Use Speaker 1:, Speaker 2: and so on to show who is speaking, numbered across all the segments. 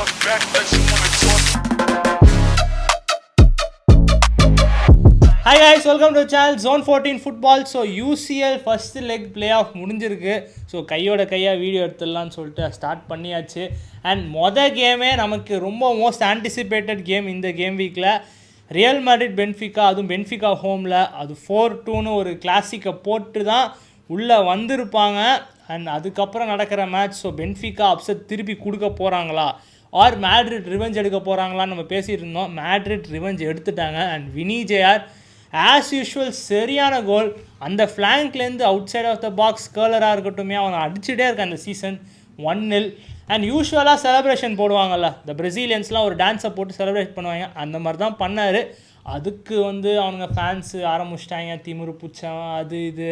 Speaker 1: Hi guys, welcome to the channel Zone 14 Football. So UCL first leg playoff முடிஞ்சிருக்கு. So கையோட கையாக video எடுத்துடலான்னு சொல்லிட்டு start பண்ணியாச்சு. And கேமே நமக்கு ரொம்ப மோஸ்ட் ஆன்டிசிபேட்டட் கேம் இந்த கேம் வீக்கில் ரியல் மேட்ரிட் பென்ஃபிகா, அதுவும் பென்ஃபிகா ஹோமில் அது 4-2ன்னு ஒரு கிளாசிக்கை போட்டு தான் உள்ளே வந்திருப்பாங்க. அண்ட் அதுக்கப்புறம் நடக்கிற மேட்ச், ஸோ பென்ஃபிகா அப்செட் திருப்பி கொடுக்க போகிறாங்களா ஆர் மேட்ரிட் ரிவெஞ்ச் எடுக்க போகிறாங்களான்னு நம்ம பேசிகிட்டு இருந்தோம். மேட்ரிட் ரிவெஞ்ச் எடுத்துட்டாங்க. And Vini JR as usual சரியான கோல். அந்த ஃப்ளாங்க்லேருந்து outside of the box கேர்லராக இருக்கட்டும், அவன் அடிச்சுட்டே இருக்கான் அந்த சீசன் 1-0. அண்ட் யூஸ்வலாக செலப்ரேஷன் போடுவாங்கள்ல, இந்த பிரசீலியன்ஸ்லாம் ஒரு டான்ஸை போட்டு செலிப்ரேட் பண்ணுவாங்க, அந்த மாதிரி தான் பண்ணார். அதுக்கு அவனுங்க ஃபேன்ஸு ஆரம்பிச்சிட்டாங்க, திமிரு புச்சம் அது இது,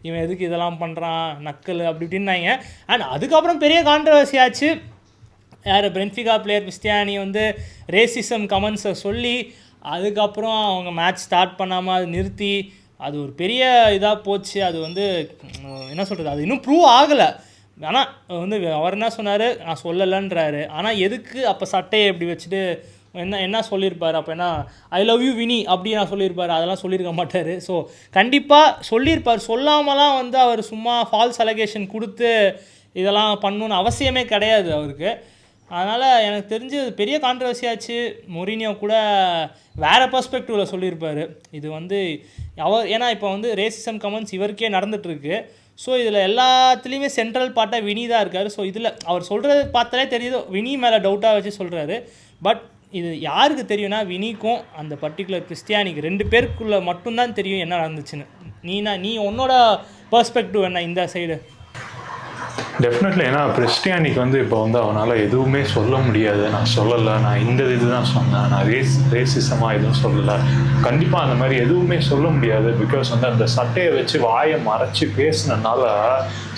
Speaker 1: இவன் எதுக்கு இதெல்லாம் பண்ணுறான் நக்கல் அப்படி இப்படின்னாங்க. அண்ட் அதுக்கப்புறம் பெரிய கான்ட்ரவர்சி ஆச்சு. யார் பென்ஃபிகா பிளேயர் கிறிஸ்டியானி ரேசிசம் கமெண்ட்ஸை சொல்லி அதுக்கப்புறம் அவங்க மேட்ச் ஸ்டார்ட் பண்ணாமல் அது நிறுத்தி அது ஒரு பெரிய இதாக போச்சு. அது என்ன சொல்கிறது, அது இன்னும் ப்ரூவ் ஆகலை. ஆனால் அவர் என்ன சொன்னார், நான் சொல்லலைன்றாரு. ஆனால் எதுக்கு அப்போ சட்டையை எப்படி வச்சுட்டு என்ன சொல்லியிருப்பார், அப்போ என்ன ஐ லவ் யூ வினி அப்படி நான் சொல்லியிருப்பார், அதெல்லாம் சொல்லியிருக்க மாட்டார். ஸோ கண்டிப்பாக சொல்லியிருப்பார். சொல்லாமலாம் அவர் சும்மா ஃபால்ஸ் அலகேஷன் கொடுத்து இதெல்லாம் பண்ணணுன்னு அவசியமே கிடையாது அவருக்கு. அதனால் எனக்கு தெரிஞ்சு பெரிய கான்ட்ரவர்சி ஆச்சு. மொரினியோ கூட வேறு பர்ஸ்பெக்டிவில் சொல்லியிருப்பார். இது ஏன்னா இப்போ ரேசிசம் கமெண்ட்ஸ் இவருக்கே நடந்துகிட்ருக்கு. ஸோ இதில் எல்லாத்துலேயுமே சென்ட்ரல் பார்ட்டாக வினி தான் இருக்கார். ஸோ இதில் அவர் சொல்கிறது பார்த்தாலே தெரியுது வினி மேலே டவுட்டாக வச்சு சொல்கிறாரு. பட் இது யாருக்கு தெரியும்னா வினிக்கும் அந்த பர்டிகுலர் கிறிஸ்டியானிக்கு 2 பேருக்குள்ளே மட்டும்தான் தெரியும் என்ன நடந்துச்சுன்னு. நீ உன்னோட பர்ஸ்பெக்டிவ் என்ன இந்த சைடு?
Speaker 2: டெஃபினெட்லி. ஏன்னா கிறிஸ்டியானிக்கு இப்போ அவனால் எதுவுமே சொல்ல முடியாது. நான் சொல்லலை, நான் இந்த இது தான் சொன்னேன், நான் ரேசிசமாக எதுவும் சொல்லலை, கண்டிப்பாக அந்த மாதிரி எதுவுமே சொல்ல முடியாது. பிகாஸ் அந்த சட்டையை வச்சு வாயை மறைச்சி பேசினனால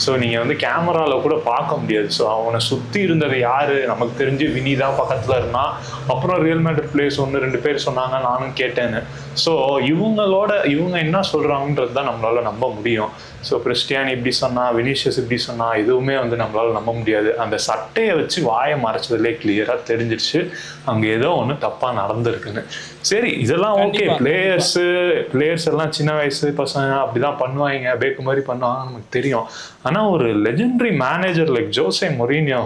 Speaker 2: ஸோ நீங்கள் கேமராவில் கூட பார்க்க முடியாது. ஸோ அவனை சுற்றி இருந்தது யார், நமக்கு தெரிஞ்சு வினி தான் பக்கத்தில் இருந்தான். அப்புறம் ரியல் மேட்ரிட் பிளேயர்ஸ் 1-2 பேர் சொன்னாங்க, நானும் கேட்டேன்னு. ஸோ இவங்க என்ன சொல்கிறாங்கன்றது தான் நம்மளால் நம்ப முடியும். ஸோ கிறிஸ்டியானி இப்படி சொன்னால், வினிஷியஸ் இப்படி சொன்னால் எதுவுமே நம்மளால் நம்ப முடியாது. அந்த சட்டையை வச்சு வாயை மறைச்சதுலேயே கிளியராக தெரிஞ்சிருச்சு அங்கே ஏதோ ஒன்று தப்பாக நடந்திருக்குன்னு. சரி, இதெல்லாம் ஓகே. பிளேயர்ஸ் எல்லாம் சின்ன வயசு பசங்க அப்படிதான் பண்ணுவாங்க, பேக்கு மாதிரி பண்ணுவாங்க, நமக்கு தெரியும். ஆனால் ஒரு legendary manager like José Mourinho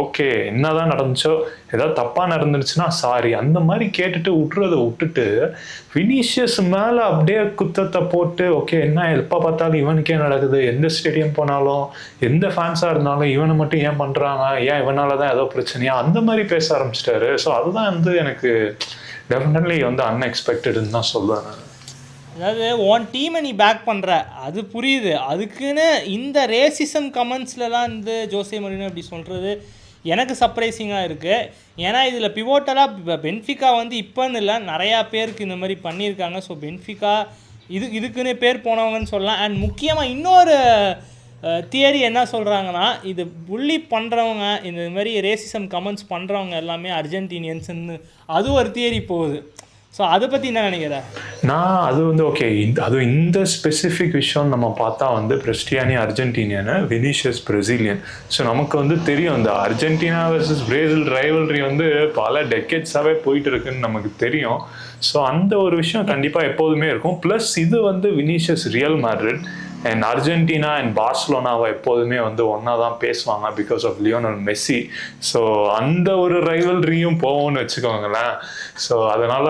Speaker 2: okay என்னதான் நடந்துச்சோ, ஏதாவது தப்பாக நடந்துருச்சுன்னா சாரி அந்த மாதிரி கேட்டுட்டு விட்டுட்டு வினிஷியஸ் மேலே அப்படியே குத்தத்தை போட்டு ஓகே என்ன எப்போ பார்த்தாலும் இவனுக்கே நடக்குது, எந்த ஸ்டேடியம் போனாலும் எந்த ஃபேன்ஸாக இருந்தாலும் இவனை மட்டும் ஏன் பண்ணுறாங்க, ஏன் இவனால தான் ஏதோ பிரச்சனையா அந்த மாதிரி பேச ஆரம்பிச்சிட்டாரு. ஸோ அதுதான் எனக்கு டெஃபினெட்லி அன்எக்ஸ்பெக்டட்னு தான் சொல்லுவேன் நான்.
Speaker 1: அதாவது உன் டீமை நீ பேக் பண்ணுற அது புரியுது, அதுக்குன்னு இந்த ரேசிசம் கமெண்ட்ஸ்லலாம் ஜோசே மொரினியோ இப்படி சொல்கிறது எனக்கு சர்ப்ரைசிங்காக இருக்குது. ஏன்னா இதில் பிவோட்டலாக பென்ஃபிகா இப்போன்னு இல்லை, நிறையா பேருக்கு இந்த மாதிரி பண்ணியிருக்காங்க. ஸோ பென்ஃபிகா இதுக்குன்னு பேர் போனவங்கன்னு சொல்லலாம். அண்ட் முக்கியமாக இன்னொரு தியரி என்ன சொல்கிறாங்கன்னா, இது புள்ளி பண்ணுறவங்க, இந்த மாதிரி ரேசிசம் கமெண்ட்ஸ் பண்ணுறவங்க எல்லாமே அர்ஜென்டினியன்ஸுன்னு அது ஒரு தியரி போகுது. ஸோ அதை பற்றி என்ன நினைக்கிறேன்?
Speaker 2: நான் அது ஓகே, அதுவும் இந்த ஸ்பெசிஃபிக் விஷயம் நம்ம பார்த்தா கிறிஸ்டியானி அர்ஜென்டினியனு, வினிஷியஸ் பிரசீலியன். ஸோ நமக்கு தெரியும் இந்த அர்ஜென்டினா வர்சஸ் பிரேசில் ரைவல்ரி பல டெக்கேட்ஸாகவே போயிட்டு இருக்குன்னு நமக்கு தெரியும். ஸோ அந்த ஒரு விஷயம் கண்டிப்பாக எப்போதுமே இருக்கும். ப்ளஸ் இது Vinicius Real Madrid and Argentina and பார்சலோனாவை எப்போதுமே ஒன்றா தான் பேசுவாங்க because of Lionel Messi. So அந்த ஒரு ரைவல்ரியும் போகும்னு வச்சுக்கோங்களேன். ஸோ அதனால்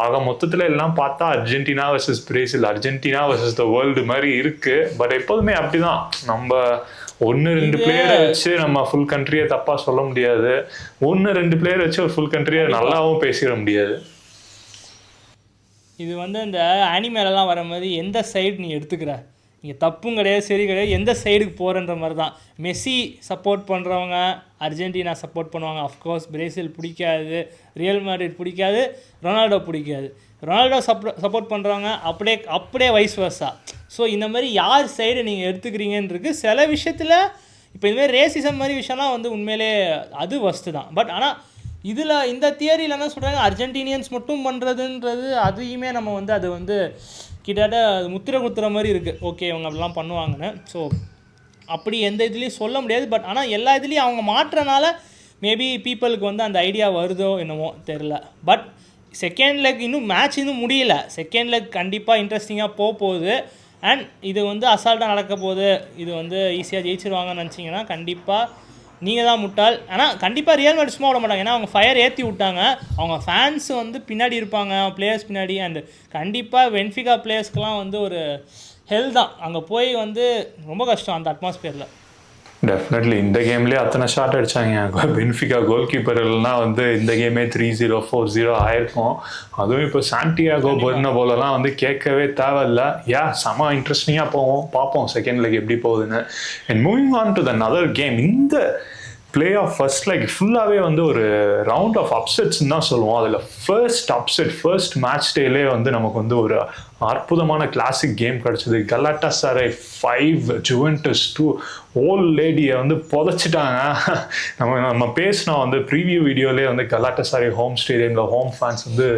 Speaker 2: ஆக மொத்தத்தில் எல்லாம் பார்த்தா Argentina versus Brazil, Argentina versus the world மாதிரி இருக்குது. பட் எப்போதுமே அப்படி தான், நம்ம 1-2 பிளேயரை வச்சு நம்ம ஃபுல் கண்ட்ரியை தப்பாக சொல்ல முடியாது, 1-2 பிளேயரை வச்சு ஒரு ஃபுல் கண்ட்ரியை நல்லாவும் பேசிட முடியாது.
Speaker 1: இது இந்த அனிமேலெல்லாம் வர மாதிரி எந்த சைடு நீ எடுத்துக்கிற, இங்கே தப்பும் கிடையாது சரி கிடையாது, எந்த சைடுக்கு போகிறன்ற மாதிரி தான். மெஸ்ஸி சப்போர்ட் பண்ணுறவங்க அர்ஜென்டினா சப்போர்ட் பண்ணுவாங்க. அஃப்கோர்ஸ் பிரேசில் பிடிக்காது, ரியல் மேட்ரிட் பிடிக்காது, ரொனால்டோ பிடிக்காது. ரொனால்டோ சப்போர்ட் பண்ணுறவங்க அப்படியே வைஸ் வர்ஸா. ஸோ இந்த மாதிரி யார் சைடு நீங்கள் எடுத்துக்கிறீங்கன்றது சில விஷயத்தில். இப்போ இதுமாதிரி ரேசிசம் மாதிரி விஷயம்லாம் உண்மையிலே அது வஸ்து தான். பட் ஆனால் இதில் இந்த தியரியில் என்ன சொல்கிறாங்க, அர்ஜென்டினியன்ஸ் மட்டும் பண்ணுறதுன்றது அதையுமே நம்ம அது கிட்டத்தட்ட முத்திரை குத்துற மாதிரி இருக்குது. ஓகே இவங்க அப்படிலாம் பண்ணுவாங்கன்னு. ஸோ அப்படி எந்த இதுலேயும் சொல்ல முடியாது. பட் ஆனால் எல்லா இதுலேயும் அவங்க மாற்றனால மேபி பீப்புளுக்கு வந்து அந்த ஐடியா வருதோ என்னமோ தெரில. பட் செகண்ட் லெக் இன்னும் மேட்ச் இன்னும் முடியல. செகண்ட் லெக் கண்டிப்பாக இன்ட்ரெஸ்டிங்காக போகுது. அண்ட் இது வந்து அசால்ட்டாக நடக்க போகுது, இது வந்து ஈஸியாக ஜெயிச்சிருவாங்கன்னு நினச்சிங்கன்னா கண்டிப்பாக நீங்கள் தான் முட்டாள். ஆனால் கண்டிப்பாக ரியல் மேட்ச் சும்மா விட மாட்டாங்க. ஏன்னா அவங்க ஃபயர் ஏற்றி விட்டாங்க, அவங்க ஃபேன்ஸ் வந்து பின்னாடி இருப்பாங்க, பிளேயர்ஸ் பின்னாடி. அண்ட் கண்டிப்பாக பென்ஃபிகா பிளேயர்ஸ்க்கெலாம் வந்து ஒரு ஹெல் தான், அங்கே போய் வந்து ரொம்ப கஷ்டம் அந்த அட்மாஸ்பியரில்.
Speaker 2: டெஃபினெட்லி இந்த கேம்லேயே அத்தனை ஷாட் அடித்தாங்க பென்ஃபிகா கோல் கீப்பர் இல்லைனா வந்து இந்த கேமே 3-0 4-0 ஆயிருக்கும். அதுவும் இப்போ சாண்டியாகோ பெர்னபோலலாம் வந்து கேட்கவே தேவையில்லை. செம இன்ட்ரெஸ்டிங்காக போவோம், பார்ப்போம் செகண்ட் லெக் எப்படி போகுதுன்னு. And moving on to the other game, இந்த பிளே ஆஃப் ஃபர்ஸ்ட் லெக் ஃபுல்லாகவே வந்து ஒரு ரவுண்ட் ஆஃப் அப்செட்ஸ்ன்னு தான் சொல்லுவோம். அதில் ஃபர்ஸ்ட் மேட்ச் டேலே வந்து நமக்கு வந்து ஒரு அற்புதமான கிளாசிக் கேம் கிடச்சிது. கலாட்டாசாரை 5 ஜுவென்டஸ் 2 ஓல்ட் லேடியை வந்து புதைச்சிட்டாங்க. நம்ம பேசினோம் வந்து ப்ரீவியூ வீடியோலேயே வந்து கலாட்டாசாரை ஹோம் ஸ்டேடியமில் ஹோம் ஃபேன்ஸ் வந்து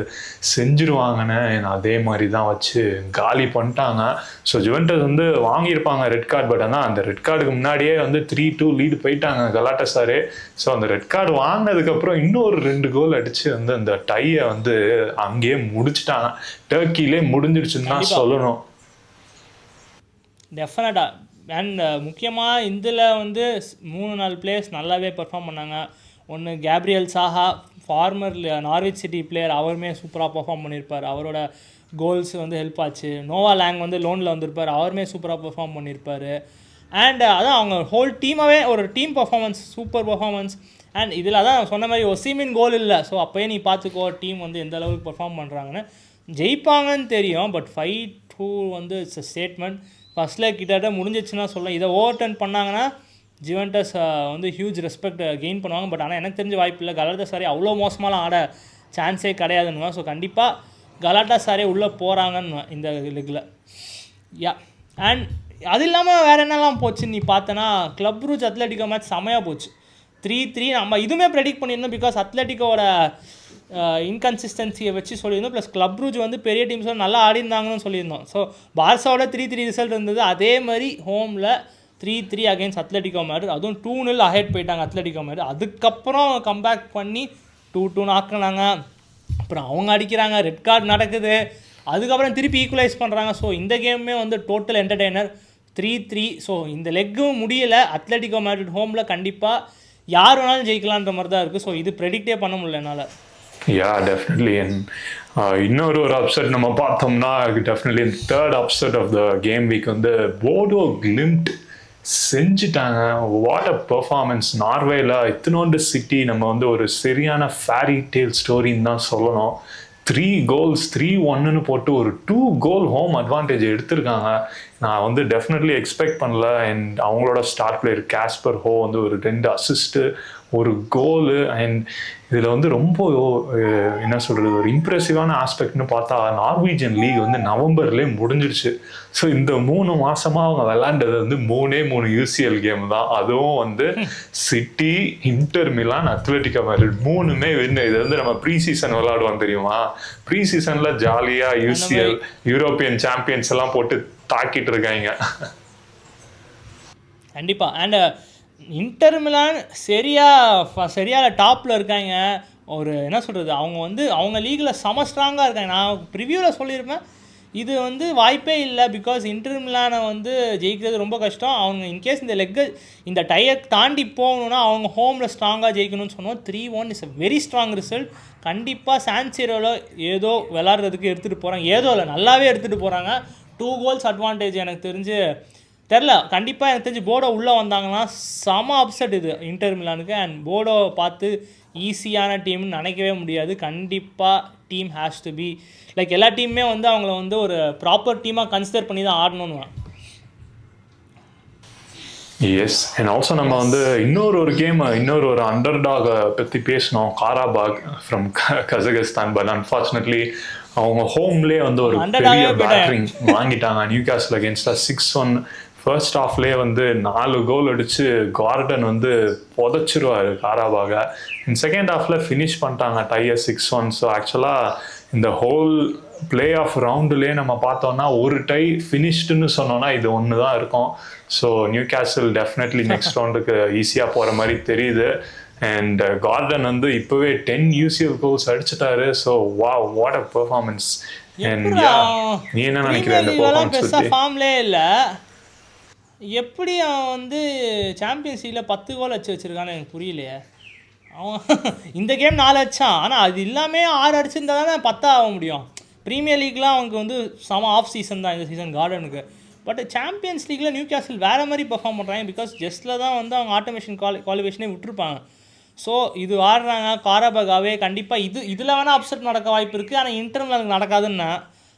Speaker 2: செஞ்சுருவாங்கன்னு, அதே மாதிரி தான் வச்சு காலி பண்ணிட்டாங்க. ஸோ ஜுவென்டஸ் வந்து வாங்கியிருப்பாங்க ரெட் கார்டு, பட் ஆனால் அந்த ரெட் கார்டுக்கு முன்னாடியே வந்து 3-2 லீடு போயிட்டாங்க கலாட்டாசாரே. ஸோ அந்த ரெட் கார்டு வாங்கினதுக்கப்புறம் இன்னொரு 2 கோல் அடித்து வந்து அந்த டையை வந்து அங்கேயே முடிச்சிட்டாங்க. டர்க்கிலே முடிஞ்சிருச்சுன்னு தான் சொல்லணும்.
Speaker 1: டெஃபினட்டாக. அண்ட் முக்கியமாக இதில் வந்து 3-4 பிளேயர்ஸ் நல்லாவே பெர்ஃபார்ம் பண்ணாங்க. ஒன்று Gabriel Sara, former Norwich City player, அவருமே சூப்பராக பெர்ஃபார்ம் பண்ணியிருப்பார், அவரோட கோல்ஸ் வந்து ஹெல்ப் ஆச்சு. நோவா லேங் வந்து லோனில் வந்திருப்பார், அவருமே சூப்பராக பெர்ஃபார்ம் பண்ணியிருப்பார். அண்ட் அதான் அவங்க ஹோல் டீமாகவே ஒரு team performance, super performance. And இதில் அதான் சொன்ன மாதிரி ஒசிமின் கோல் இல்லை. ஸோ அப்போயே நீ பார்த்துக்கோ டீம் வந்து எந்த அளவுக்கு பெர்ஃபார்ம் பண்ணுறாங்கன்னு. ஜெயிப்பாங்கன்னு தெரியும், பட் 5-2 வந்து இட்ஸ் அ ஸ்டேட்மெண்ட். ஃபர்ஸ்ட்ல கிட்டத்தட்ட முடிஞ்சிச்சுன்னா சொல்லலாம். இதை ஓவர் டர்ன் பண்ணாங்கன்னா ஜுவென்டஸ் வந்து ஹியூஜ் ரெஸ்பெக்ட் கெயின் பண்ணுவாங்க. பட் ஆனால் எனக்கு தெரிஞ்ச வாய்ப்பு இல்லை. கலாட்டாசாரே அவ்வளோ மோசமாலாம் ஆட சான்ஸே கிடையாதுன்னு. ஸோ கண்டிப்பாக கலாட்டாசாரே உள்ளே போகிறாங்கன்னு இந்த லீக்கில். அண்ட் அது இல்லாமல் வேறு என்னெல்லாம் போச்சு நீ பார்த்தனா, கிளப் ப்ரூஜ் அத்லெட்டிகோ மேட்ச் செமையாக போச்சு. 3-3 நம்ம இதுவுமே ப்ரெடிக்ட் பண்ணியிருந்தோம், பிகாஸ் அத்லெட்டிக்கோட இன்கன்சிஸ்டன்சியை வச்சு சொல்லியிருந்தோம். ப்ளஸ் கிளப் ப்ரூஜ் வந்து பெரிய டீம்ஸில் நல்லா ஆடிருந்தாங்கன்னு சொல்லியிருந்தோம். ஸோ பார்சாவோட 3-3 ரிசல்ட் இருந்தது. அதே மாதிரி ஹோமில் 3-3 அகெயின்ஸ்ட் அத்லெட்டிகோ மேட்ரிட், அதுவும் 2-0 அஹெட் போயிட்டாங்க அத்லெட்டிகோ மேட்ரிட். அதுக்கப்புறம் கம்பேக் பண்ணி 2-2 ஆக்குனாங்க. அப்புறம் அவங்க அடிக்கிறாங்க, ரெட் கார்டு நடக்குது, அதுக்கப்புறம் திருப்பி ஈக்குவலைஸ் பண்ணுறாங்க. ஸோ இந்த கேமுமே வந்து டோட்டல் என்டர்டெய்னர். 3-3. ஸோ இந்த லெக்கும் முடியலை. அத்லெட்டிகோ மேட்ரிட் ஹோமில் கண்டிப்பாக யார் வேணாலும் ஜெயிக்கலான்ற மாதிரி தான் இருக்குது. ஸோ இது ப்ரெடிக்டே பண்ண முடியல என்னால்.
Speaker 2: டெஃபினெட்லி. இன்னொரு அப்செட் நம்ம பார்த்தோம்னா definitely third upset of the game week வந்து போடோ கிளிம்ட் செஞ்சுட்டாங்க. What a performance. நார்வேல இத்தனோண்டு சிட்டி நம்ம வந்து ஒரு சரியான ஃபேரி டேல் ஸ்டோரின்னு தான் சொல்லணும். 3 goals 3-1 போட்டு ஒரு 2 goal ஹோம் அட்வான்டேஜ் எடுத்திருக்காங்க. நான் வந்து டெஃபினெட்லி எக்ஸ்பெக்ட் பண்ணல. அண்ட் அவங்களோட ஸ்டார் பிளேயர் காஸ்பர் ஹோ வந்து ஒரு 2 அசிஸ்ட்டு, ஒரு கோலு. அண்ட் இதில் வந்து ரொம்ப என்ன சொல்கிறது, ஒரு இம்ப்ரெசிவான ஆஸ்பெக்ட்னு பார்த்தா நார்வீஜியன் லீக் வந்து நவம்பர்லேயே முடிஞ்சிருச்சு. ஸோ இந்த 3 மாதமாக அவங்க விளாண்டது வந்து 3 UCL கேம் தான். அதுவும் வந்து City, Inter Milan, Atletico Madrid 3மே வின்னு. இது வந்து நம்ம ப்ரீ சீசன் விளாடுவோம் தெரியுமா, ப்ரீ சீசனில் ஜாலியாக UCL யூரோப்பியன் சாம்பியன்ஸ் எல்லாம் போட்டு தாக்கிட்டு இருக்காங்க.
Speaker 1: கண்டிப்பாக. அண்ட் இன்டர் மிலான் சரியாக டாப்பில் இருக்காங்க. ஒரு என்ன சொல்கிறது, அவங்க வந்து அவங்க லீகில் செம ஸ்ட்ராங்காக இருக்காங்க. நான் ப்ரிவியூவில் சொல்லியிருப்பேன், இது வந்து வாய்ப்பே இல்லை. பிகாஸ் இன்டர் மிலானை வந்து ஜெயிக்கிறது ரொம்ப கஷ்டம். அவங்க இன்கேஸ் இந்த டையை தாண்டி போகணுன்னா அவங்க ஹோமில் ஸ்ட்ராங்காக ஜெயிக்கணும்னு சொன்னோம். 3-1 is a very strong result. கண்டிப்பாக சான்சிரோவில் ஏதோ விளாட்றதுக்கு எடுத்துகிட்டு போகிறாங்க, ஏதோ இல்லை நல்லாவே எடுத்துகிட்டு போகிறாங்க. 2 goals அட்வான்டேஜ். எனக்கு தெரில, கண்டிப்பாக எனக்கு தெரிஞ்சு போடோ உள்ளே வந்தாங்கன்னா செம அப்செட் இது இன்டர் மிலானுக்கு. அண்ட் போடோ பார்த்து ஈஸியான டீம்னு நினைக்கவே முடியாது. கண்டிப்பாக team has to be like எல்லா டீமுமே வந்து அவங்கள வந்து ஒரு ப்ராப்பர் டீமாக கன்சிடர் பண்ணி தான் ஆடணும்னு.
Speaker 2: எஸ். அண்ட் ஆல்சோ நம்ம வந்து இன்னொரு அண்டர்டாகை பற்றி பேசினோம், காராபாக் ஃப்ரம் கசகஸ்தான். பட் அன்ஃபார்ச்சுனேட்லி அவங்க ஹோம்லேயே வந்து ஒரு பெரிய பேட்டரிங் வாங்கிட்டாங்க நியூகாஸ்ல் அகேன்ஸ்டாக 6-1. ஃபர்ஸ்ட் ஹாஃப்லேயே வந்து 4 goal அடித்து கார்டன் வந்து புதைச்சிருவார் காராபாக. அண்ட் செகண்ட் ஹாஃபில் ஃபினிஷ் பண்ணிட்டாங்க டையை 6-1. ஸோ ஆக்சுவலாக இந்த ஹோல் பிளே ஆஃப் ரவுண்டுலேயே நம்ம பார்த்தோம்னா ஒரு டை ஃபினிஷ்டுன்னு சொன்னோன்னா இது ஒன்று தான் இருக்கும். ஸோ நியூகாசில் டெஃபினெட்லி நெக்ஸ்ட் ரவுண்டுக்கு ஈஸியாக போகிற மாதிரி தெரியுது. அண்ட் கார்டன் வந்து இப்போவே 10 UCL கோல்ஸ் அடிச்சிட்டாரு. So what a performance. And நீ என்ன நினைக்கிற இந்த பெர்ஃபார்மன்ஸ் பற்றி?
Speaker 1: ஃபார்ம்லே இல்லை, எப்படி அவன் வந்து சாம்பியன்ஸ் லீக்கில் 10 கோல் வச்சிருக்கான்னு எனக்கு புரியலையே. அவன் இந்த கேம் 4 அடிச்சான், ஆனால் அது இல்லாமல் 6 அடிச்சிருந்தா தானே 10 ஆக முடியும். ப்ரீமியர் லீக்லாம் அவனுக்கு வந்து செம ஆஃப் சீசன் தான் இந்த சீசன் கார்டனுக்கு. பட் சாம்பியன்ஸ் லீக்கில் நியூ கேசல் வேறு மாதிரி பர்ஃபார்ம் பண்ணுறாங்க. பிகாஸ் ஜஸ்ட்டில் தான் வந்து அவங்க ஆட்டோமேஷன் குவாலிஃபிகேஷனே விட்டுருப்பாங்க. ஸோ இது ஆடுறாங்க காராபகாவே. கண்டிப்பாக இதில் வேணால் அப்செட் நடக்க வாய்ப்பு இருக்குது, ஆனால் இன்டர்னல் எனக்கு நடக்காதுன்னா.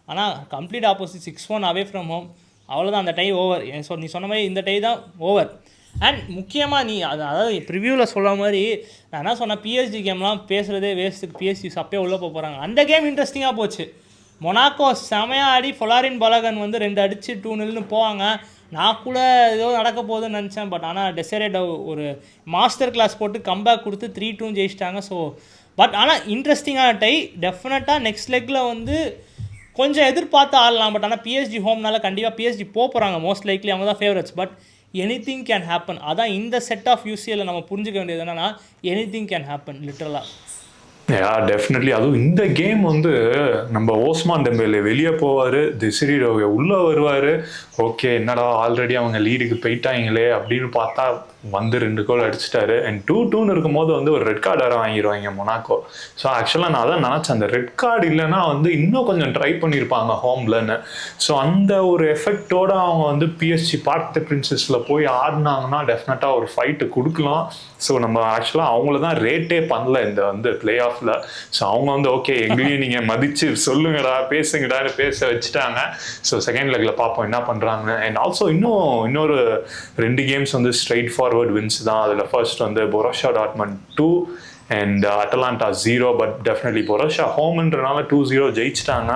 Speaker 1: ஆனால் complete opposite 6-1 away from home. அவ்வளோதான், அந்த டை ஓவர். நீ சொன்ன மாதிரி இந்த டை தான் ஓவர். அண்ட் முக்கியமாக நீ அதாவது ப்ரிவியூவில் சொல்கிற மாதிரி நான் என்ன சொன்னேன், PSG கேம்லாம் பேசுகிறதே வேஸ்ட்டுக்கு. PSG அப்பயே உள்ளே போகிறாங்க. அந்த கேம் இன்ட்ரெஸ்டிங்காக போச்சு. மொனாக்கோ செமையாக ஆடி ஃபொலாரின் பலகன் வந்து 2 அடித்து 2-0 போவாங்க. நான் கூட ஏதோ நடக்க போகுதுன்னு நினச்சேன். பட் ஆனால் டெசரேட் ஒரு மாஸ்டர் கிளாஸ் போட்டு கம்பேக் கொடுத்து 3-2 ஜெயிச்சிட்டாங்க. ஸோ பட் ஆனால் இன்ட்ரெஸ்டிங்கான டை. டெஃபினட்டாக நெக்ஸ்ட் லெக்கில் வந்து கொஞ்சம் எதிர்பார்த்து ஆடலாம். பட் ஆனால் PSG ஹோம்னால கண்டிப்பாக PSG போகிறாங்க மோஸ்ட் லைக்லி. அவங்க தான் favourites. But anything can happen. அதான் இந்த செட் ஆஃப் UCL நம்ம புரிஞ்சுக்க வேண்டியது என்னன்னா, எனிதிங் கேன் ஹேப்பன் லிட்டரலாக.
Speaker 2: டெஃபினெட்லி. அதுவும் இந்த கேம் வந்து நம்ம ஓஸ்மான் டெம்பேலே வெளியே போவார், டெசிரி டோவே உள்ளே வருவார். ஓகே என்னடா ஆல்ரெடி அவங்க லீடுக்கு போயிட்டாங்களே அப்படின்னு பார்த்தா வந்து 2 கோல் அடிச்சிட்டாரு. அண்ட் 2-2 இருக்கும்போது வந்து ஒரு ரெட் கார்டு வேறு வாங்கிடுவாங்க மொனாக்கோ. ஸோ ஆக்சுவலாக நான் அதான் நினச்சேன், அந்த ரெட் கார்டு இல்லைன்னா வந்து இன்னும் கொஞ்சம் ட்ரை பண்ணியிருப்பாங்க ஹோம்லன்னு. ஸோ அந்த ஒரு எஃபெக்டோடு அவங்க வந்து PSG பார்க் தி பிரின்சஸில் போய் ஆடினாங்கன்னா டெஃபினட்டாக ஒரு ஃபைட்டு கொடுக்கலாம். ஸோ நம்ம ஆக்சுவலாக அவங்கள தான் ரேட்டே பண்ணல இந்த வந்து பிளே ஆஃபில். ஸோ அவங்க வந்து ஓகே எங்களையும் நீங்கள் மதித்து சொல்லுங்கடா பேசுங்கடான்னு பேச வச்சுட்டாங்க. ஸோ செகண்ட் லெக்கில் பார்ப்போம் என்ன பண்ணுறாங்க. அண்ட் ஆல்சோ இன்னொரு 2 கேம்ஸ் வந்து ஸ்ட்ரைட் ஃபார்வர்ட் வின்ஸ் தான். அதில் ஃபர்ஸ்ட் வந்து Borussia Dortmund 2 and Atalanta 0. But definitely Borussia ஹோம்ன்றனால 2-0 ஜெயிச்சிட்டாங்க.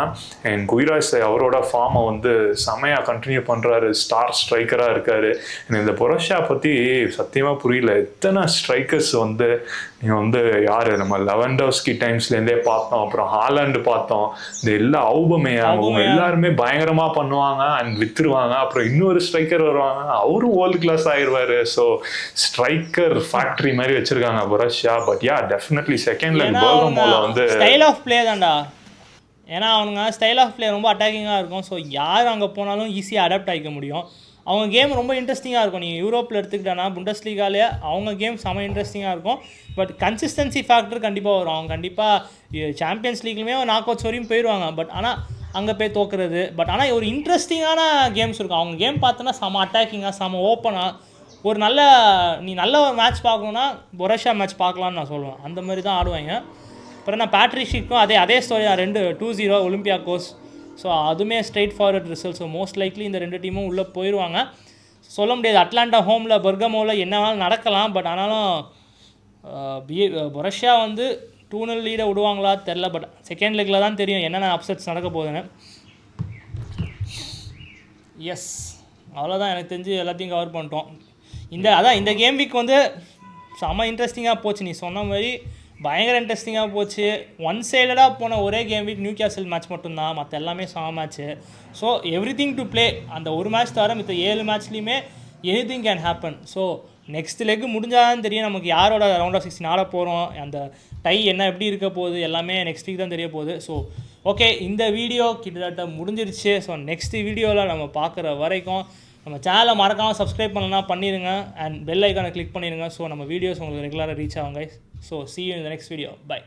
Speaker 2: அண்ட் குயிராஸ் அவரோட ஃபார்மை வந்து செமையாக கண்டினியூ பண்ணுறாரு. ஸ்டார் ஸ்ட்ரைக்கராக இருக்கார். இந்த பொரோஷியா பற்றி சத்தியமாக புரியல. எத்தனை ஸ்ட்ரைக்கர்ஸ் வந்து நீங்கள் வந்து யார் நம்ம லெவன்டோஸ்கி டைம்ஸ்லேருந்தே பார்த்தோம், அப்புறம் ஹாலண்டு பார்த்தோம், இந்த எல்லா அவங்க எல்லாருமே பயங்கரமாக பண்ணுவாங்க அண்ட் வித்துருவாங்க. அப்புறம் இன்னொரு ஸ்ட்ரைக்கர் வருவாங்க, அவரும் வேர்ல்டு கிளாஸ் ஆயிடுவார். ஸோ ஸ்ட்ரைக்கர் ஃபேக்ட்ரி மாதிரி வச்சுருக்காங்க Borussia. But definitely second leg பெர்கமோல வந்து
Speaker 1: ஸ்டைல் ஆஃப் பிளே தான்டா. ஏன்னா அவனுங்க ஸ்டைல் ஆஃப் பிளே ரொம்ப அட்டாக்கிங்காக இருக்கும். ஸோ யார் அங்கே போனாலும் ஈஸியாக அடாப்ட் ஆகிக்க முடியும். அவங்க கேம் ரொம்ப இன்ட்ரெஸ்டிங்காக இருக்கும். நீங்கள் யூரோப்பில் எடுத்துக்கிட்டேன்னா புண்டஸ்லீகாலே அவங்க கேம் செம இன்ட்ரெஸ்டிங்காக இருக்கும். பட் கன்சிஸ்டன்சி ஃபேக்டர் கண்டிப்பாக வரும். அவங்க கண்டிப்பாக சாம்பியன்ஸ் லீக்லையுமே நாக் அவுட்ஸ் வரையும் போயிடுவாங்க. பட் ஆனால் அங்கே போய் தோக்குறது. பட் ஆனால் ஒரு இன்ட்ரெஸ்டிங்கான கேம்ஸ் இருக்கும். அவங்க கேம் பார்த்தோன்னா செம அட்டாக்கிங்காக செம ஓப்பனாக ஒரு நல்ல மேட்ச் பார்க்கணுன்னா பொரோஷியா மேட்ச் பார்க்கலான்னு நான் சொல்லுவேன். அந்த மாதிரி தான் ஆடுவாங்க. அப்புறம் நான் பேட்ரிஷிக்கும் அதே ஸ்டோரி தான். 2-0 ஒலிம்பியாக்கோஸ். ஸோ அதுவுமே straight forward result. So most likely இந்த 2 டீமும் உள்ளே போயிடுவாங்க. சொல்ல முடியாது. அட்லாண்டா ஹோமில் பெர்கமோவில் என்ன வேணாலும் நடக்கலாம். பட் ஆனாலும் பொரோஷியா வந்து 2-0 லீடை விடுவாங்களா தெரில. பட் செகண்ட் லெக்கில் தான் தெரியும் என்னென்ன அப்செட்ஸ் நடக்க போகுதுன்னு. எஸ், அவ்வளோதான். எனக்கு தெரிஞ்சு எல்லாத்தையும் கவர் பண்ணிட்டோம். இந்த கேம் வீக் வந்து செம்ம இன்ட்ரெஸ்டிங்காக போச்சு. நீ சொன்ன மாதிரி பயங்கர இன்ட்ரெஸ்டிங்காக போச்சு. ஒன் சைடடாக போன ஒரே game week Newcastle match மட்டும்தான், மற்ற எல்லாமே செம match. So everything to play. அந்த ஒரு மேட்ச் தவிர மித்த 7 மேட்ச்லேயுமே anything can happen. So next leg முடிஞ்சாதான் தெரியும் நமக்கு யாரோட ரவுண்ட் ஆஃப் 16 ஆட போகிறோம், அந்த டை என்ன எப்படி இருக்க போகுது, எல்லாமே நெக்ஸ்ட் வீக் தான் தெரிய போகுது. ஸோ ஓகே, இந்த வீடியோ கிட்டத்தட்ட முடிஞ்சிருச்சு. ஸோ நெக்ஸ்ட் வீடியோவில் நம்ம பார்க்குற வரைக்கும் நம்ம சேனலை மறக்காமல் சப்ஸ்கிரைப் பண்ணலாம் பண்ணிடுங்க. அண்ட் பெல் ஐக்கானை கிளிக் பண்ணிடுங்க. ஸோ நம்ம வீடியோஸ் உங்களுக்கு ரெகுலராக ரீச் ஆகும் guys. So see you in the next video. Bye.